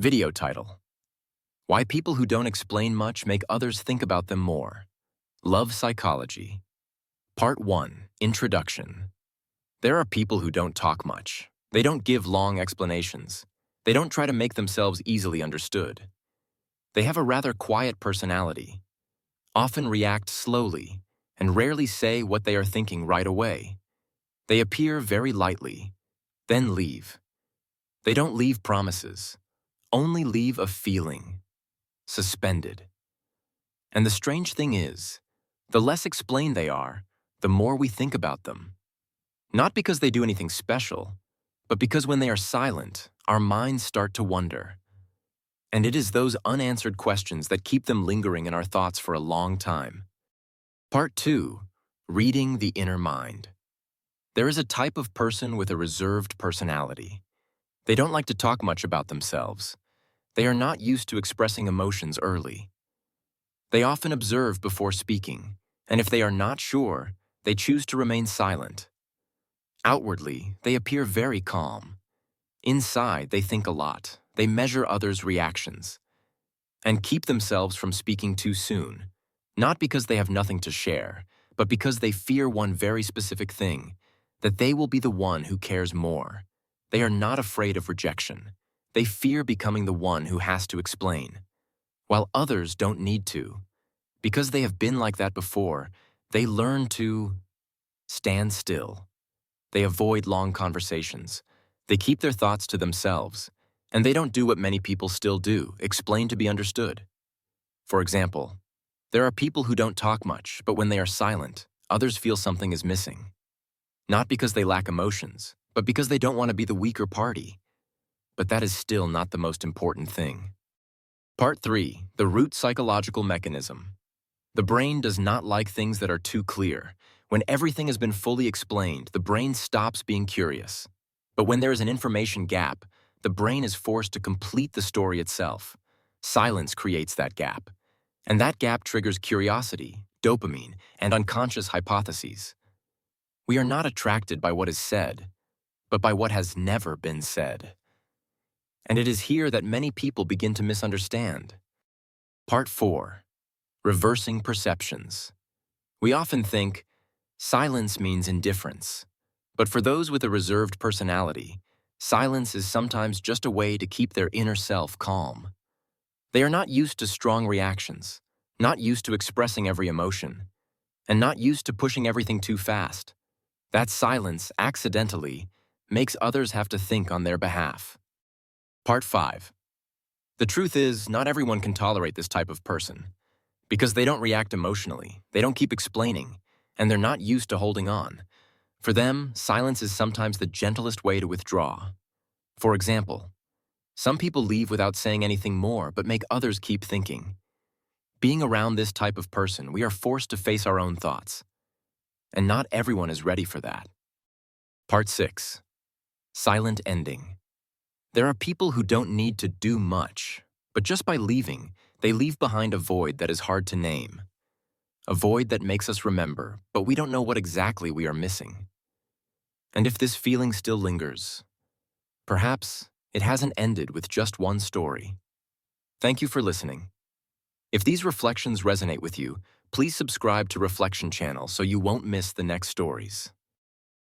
Video title: Why People Who Don't Explain Much Make Others Think About Them More. Love Psychology. Part 1, Introduction. There are people who don't talk much. They don't give long explanations. They don't try to make themselves easily understood. They have a rather quiet personality, often react slowly, and rarely say what they are thinking right away. They appear very lightly, then leave. They don't leave promises, only leave a feeling, suspended. And the strange thing is, the less explained they are, the more we think about them. Not because they do anything special, but because when they are silent, our minds start to wonder. And it is those unanswered questions that keep them lingering in our thoughts for a long time. Part 2, Reading the Inner Mind. There is a type of person with a reserved personality. They don't like to talk much about themselves. They are not used to expressing emotions early. They often observe before speaking, and if they are not sure, they choose to remain silent. Outwardly, they appear very calm. Inside, they think a lot. They measure others' reactions and keep themselves from speaking too soon, not because they have nothing to share, but because they fear one very specific thing, that they will be the one who cares more. They are not afraid of rejection. They fear becoming the one who has to explain, while others don't need to. Because they have been like that before, they learn to stand still. They avoid long conversations. They keep their thoughts to themselves, and they don't do what many people still do, explain to be understood. For example, there are people who don't talk much, but when they are silent, others feel something is missing. Not because they lack emotions, but because they don't want to be the weaker party. But that is still not the most important thing. Part 3, the root psychological mechanism. The brain does not like things that are too clear. When everything has been fully explained, the brain stops being curious. But when there is an information gap, the brain is forced to complete the story itself. Silence creates that gap. And that gap triggers curiosity, dopamine, and unconscious hypotheses. We are not attracted by what is said, but by what has never been said. And it is here that many people begin to misunderstand. Part 4, Reversing Perceptions. We often think, silence means indifference. But for those with a reserved personality, silence is sometimes just a way to keep their inner self calm. They are not used to strong reactions, not used to expressing every emotion, and not used to pushing everything too fast. That silence, accidentally, makes others have to think on their behalf. Part 5. The truth is, not everyone can tolerate this type of person. Because they don't react emotionally, they don't keep explaining, and they're not used to holding on. For them, silence is sometimes the gentlest way to withdraw. For example, some people leave without saying anything more but make others keep thinking. Being around this type of person, we are forced to face our own thoughts. And not everyone is ready for that. Part 6. Silent Ending. There are people who don't need to do much, but just by leaving, they leave behind a void that is hard to name. A void that makes us remember, but we don't know what exactly we are missing. And if this feeling still lingers, perhaps it hasn't ended with just one story. Thank you for listening. If these reflections resonate with you, please subscribe to Reflection Channel so you won't miss the next stories.